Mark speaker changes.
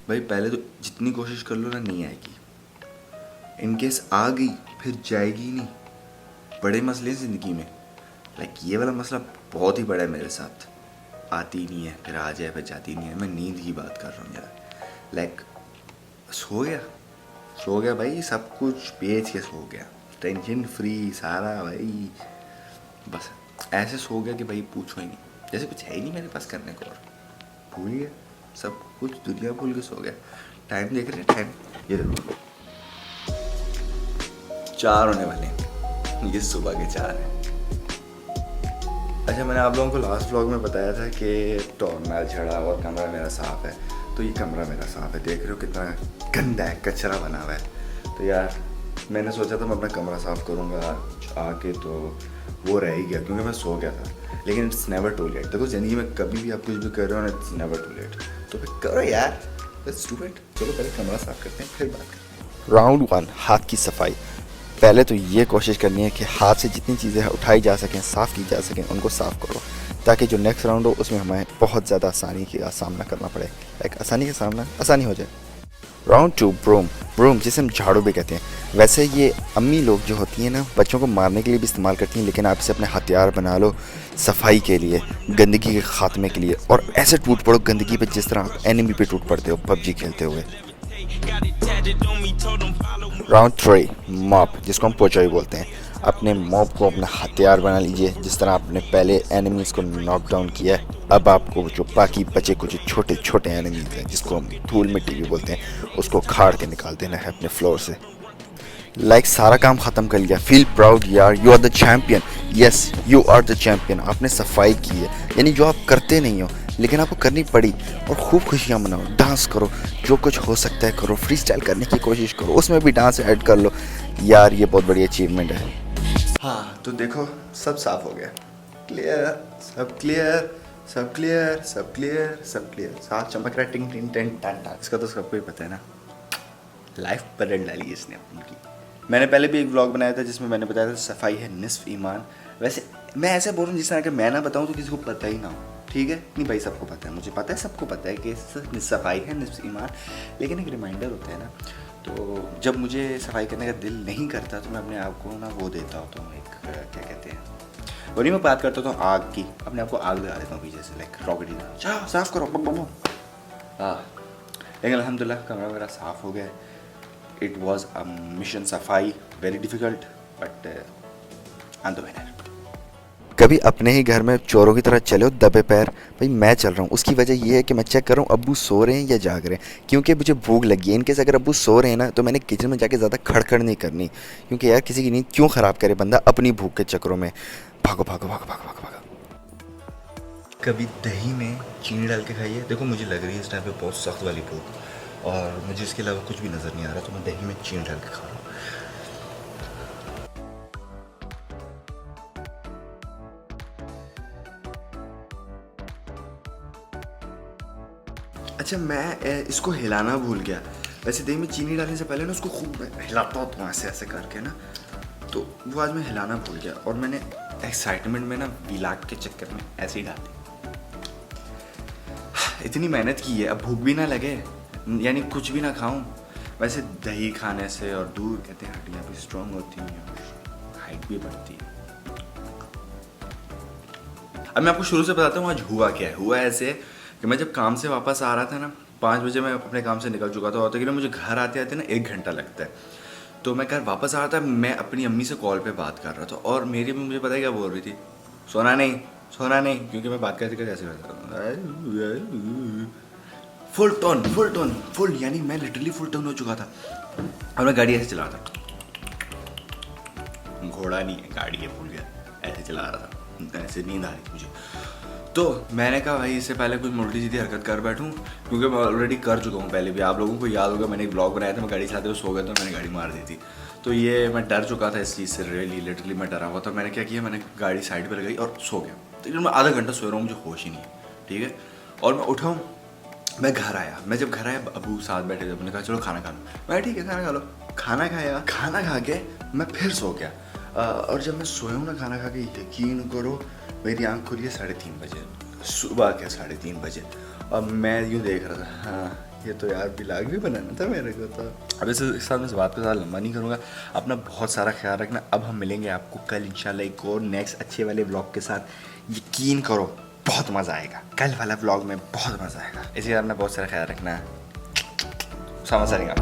Speaker 1: भाई पहले तो जितनी कोशिश कर लो ना नहीं आएगी, इनकेस आ गई फिर जाएगी ही नहीं। बड़े मसले हैं ज़िंदगी में, लाइक ये वाला मसला बहुत ही बड़ा है मेरे साथ। आती ही नहीं है, फिर आ जाए फिर जाती नहीं है। मैं नींद की बात कर रहा हूँ यार, लाइक सो गया भाई, सब कुछ बेच के सो गया, टेंशन फ्री सारा भाई। बस ऐसे सो गया कि भाई पूछो ही नहीं, जैसे कुछ है ही नहीं मेरे पास करने को। और भूल गया सब कुछ, दुनिया भूल के सो गया। टाइम देख रहे हैं, टाइम ये देखो 4 होने वाले हैं, ये सुबह के 4 हैं। अच्छा, मैंने आप लोगों को लास्ट व्लॉग में बताया था कि डोरमैट झड़ा और कमरा मेरा साफ़ है। तो ये कमरा मेरा साफ़ है, देख रहे हो कितना गंदा है, कचरा बना हुआ है। तो यार मैंने सोचा था मैं अपना कमरा साफ़ करूँगा आके, तो वो रह ही गया क्योंकि मैं सो गया था। लेकिन इट्स नेवर टू लेट। देखो ज़िंदगी में कभी भी आप कुछ भी कर रहे हो ना, इट्स नेवर टू लेट। तो फिर करो यार, लेट्स डू इट। चलो पहले कमरा साफ़ करते हैं फिर बात करते हैं।
Speaker 2: राउंड 1, हाथ की सफाई। पहले तो ये कोशिश करनी है कि हाथ से जितनी चीज़ें उठाई जा सकें, साफ़ की जा सकें, उनको साफ़ करो, ताकि जो नेक्स्ट राउंड हो उसमें हमें बहुत ज़्यादा आसानी का सामना करना पड़े। लाइक आसानी का सामना आसानी हो जाए। Round 2, broom. ब्रूम जिसे हम झाड़ू भी कहते हैं। वैसे ये अम्मी लोग जो होती हैं ना, बच्चों को मारने के लिए भी इस्तेमाल करती हैं, लेकिन आप इसे अपने हथियार बना लो सफाई के लिए, गंदगी के ख़ात्मे के लिए। और ऐसे टूट पड़ो गंदगी पे जिस तरह आप एनिमी पे टूट पड़ते हो पबजी खेलते हुए। राउंड 3, मॉप, जिसको हम पोचाई बोलते हैं। अपने मॉप को अपना हथियार बना लीजिए। जिस तरह आपने पहले एनिमीज़ को नॉक डाउन किया है, अब आपको जो बाकी बचे कुछ छोटे छोटे एनिमीज़ हैं, जिसको हम धूल मिट्टी भी बोलते हैं, उसको खाड़ के निकाल देना है अपने फ्लोर से। लाइक सारा काम ख़त्म कर लिया, फील प्राउड यार, you are the champion. Yes, you are the champion. आपने सफाई की है, यानी जो आप करते नहीं हो लेकिन आपको करनी पड़ी। और खूब खुशियाँ मनाओ, डांस करो, जो कुछ हो सकता है करो, फ्री स्टाइल करने की कोशिश करो, उसमें भी डांस ऐड कर लो यार, ये बहुत बड़ी अचीवमेंट है।
Speaker 1: हाँ तो देखो सब साफ हो गया, क्लियर, सब क्लियर, सब क्लियर, सब क्लियर, सब क्लियर। साथ चमक रहा है, टिंग टिंग टेंट टन टन। इसका तो सबको ही पता है ना, लाइफ बदल डाली इसने अपनी की। मैंने पहले भी एक व्लॉग बनाया था जिसमें मैंने बताया था सफाई है निस्फ ईमान। वैसे मैं ऐसे बोल रहा हूँ जिस तरह कि मैं ना बताऊँ तो किसी को पता ही ना हो, ठीक है? नहीं भाई, सबको पता है, मुझे पता है, सबको पता है कि सफाई है निस्फ ईमान। लेकिन एक रिमाइंडर होता है ना, तो जब मुझे सफाई करने का दिल नहीं करता तो मैं अपने आप को ना वो देता होता हूँ, एक क्या कहते हैं, वो नहीं, मैं बात करता हूँ आग की, अपने आप को आग लगा देता हूँ पीछे से, लाइक रॉकेट ही। चलो साफ़ करो, बम बम। हाँ, लेकिन अल्हम्दुलिल्लाह कमरा मेरा साफ़ हो गया। इट वॉज अ मिशन सफाई, very difficult, but I am the winner.
Speaker 2: कभी अपने ही घर में चोरों की तरह चले हो दबे पैर। भाई मैं चल रहा हूँ, उसकी वजह ये है कि मैं चेक कर रहा हूँ अब्बू सो रहे हैं या जाग रहे हैं, क्योंकि मुझे भूख लगी है। इनकेस अगर अब्बू सो रहे हैं ना, तो मैंने किचन में जाके ज़्यादा खड़खड़ नहीं करनी, क्योंकि यार किसी की नींद क्यों ख़राब करे बंदा अपनी भूख के चक्करों में। भागो भागो भागो भागो भागो भागो।
Speaker 1: कभी दही में चीनी डाल के खाइए। देखो मुझे लग रही है इस टाइम पे बहुत सख्त वाली भूख, और मुझे इसके अलावा कुछ भी नज़र नहीं आ रहा, तो मैं दही में चीनी डाल के खा रहा हूँ। अच्छा, मैं इसको हिलाना भूल गया। वैसे दही में चीनी डालने से पहले ना उसको खूब हिलाता होता हूँ ऐसे ऐसे करके ना, तो वो आज मैं हिलाना भूल गया और मैंने एक्साइटमेंट में ना विलाक के चक्कर में ऐसे ही डाल दी। इतनी मेहनत की है, अब भूख भी ना लगे, यानी कुछ भी ना खाऊं। वैसे दही खाने से और दूध कहते हैं हड्डियाँ भी स्ट्रांग होती हैं और हाइट भी बढ़ती है। अब मैं आपको शुरू से बताता हूँ आज हुआ क्या है। हुआ ऐसे कि मैं जब काम से वापस आ रहा था ना, 5 बजे मैं अपने काम से निकल चुका था, और तकरीबन मुझे घर आते आते ना 1 घंटा लगता है। तो मैं घर वापस आ रहा था, मैं अपनी अम्मी से कॉल पे बात कर रहा था, और मेरी अम्मी मुझे पता है क्या बोल रही थी, सोना नहीं, सोना नहीं, क्योंकि मैं बात करते करते ऐसे करता हूँ, फुल टोन, फुल, यानी मैं लिटरली फुल टोन हो चुका था। और मैं गाड़ी ऐसे चला रहा था, घोड़ा नहीं है गाड़ी है, भूल गया, ऐसे चला रहा था, ऐसे नींद आ रही थी मुझे। तो मैंने कहा भाई इससे पहले कुछ उल्टी सीधी हरकत कर बैठूं, क्योंकि मैं ऑलरेडी कर चुका हूँ पहले भी। आप लोगों को याद होगा मैंने एक ब्लॉग बनाया था, मैं गाड़ी चलाते हुए सो गया था, मैंने गाड़ी मार दी थी। तो ये मैं डर चुका था इस चीज़ से, रियली लिटरली मैं डरा हुआ था। मैंने क्या किया, मैंने गाड़ी साइड पर लगाई और सो गया। तो मैं आधा घंटा सो रहा हूँ, मुझे होश ही नहीं है, ठीक है। और मैं उठा हूँ, मैं घर आया, मैं जब घर आया अबू साथ बैठे थे, मैंने कहा चलो खाना खा लो। मैं ठीक है खाना खा लो, खाना खाया, खाना खा के मैं फिर सो गया। और जब मैं सोया हूँ ना खाना खा के, यकीन करो मेरी आँख खुली है 3:30 बजे, सुबह के 3:30 बजे। और मैं यूँ देख रहा था, हाँ ये तो यार ब्लॉग भी बनाना था मेरे को तो। अब इस साथ मैं इस बात को ज़्यादा लंबा नहीं करूँगा। अपना बहुत सारा ख्याल रखना। अब हम मिलेंगे आपको कल इंशाल्लाह एक और नेक्स्ट अच्छे वाले व्लॉग के साथ। यकीन करो बहुत मज़ा आएगा, कल वाला व्लॉग में बहुत मज़ा आएगा। इसी कारण अपना बहुत सारा ख्याल रखना है। समझ आएगा।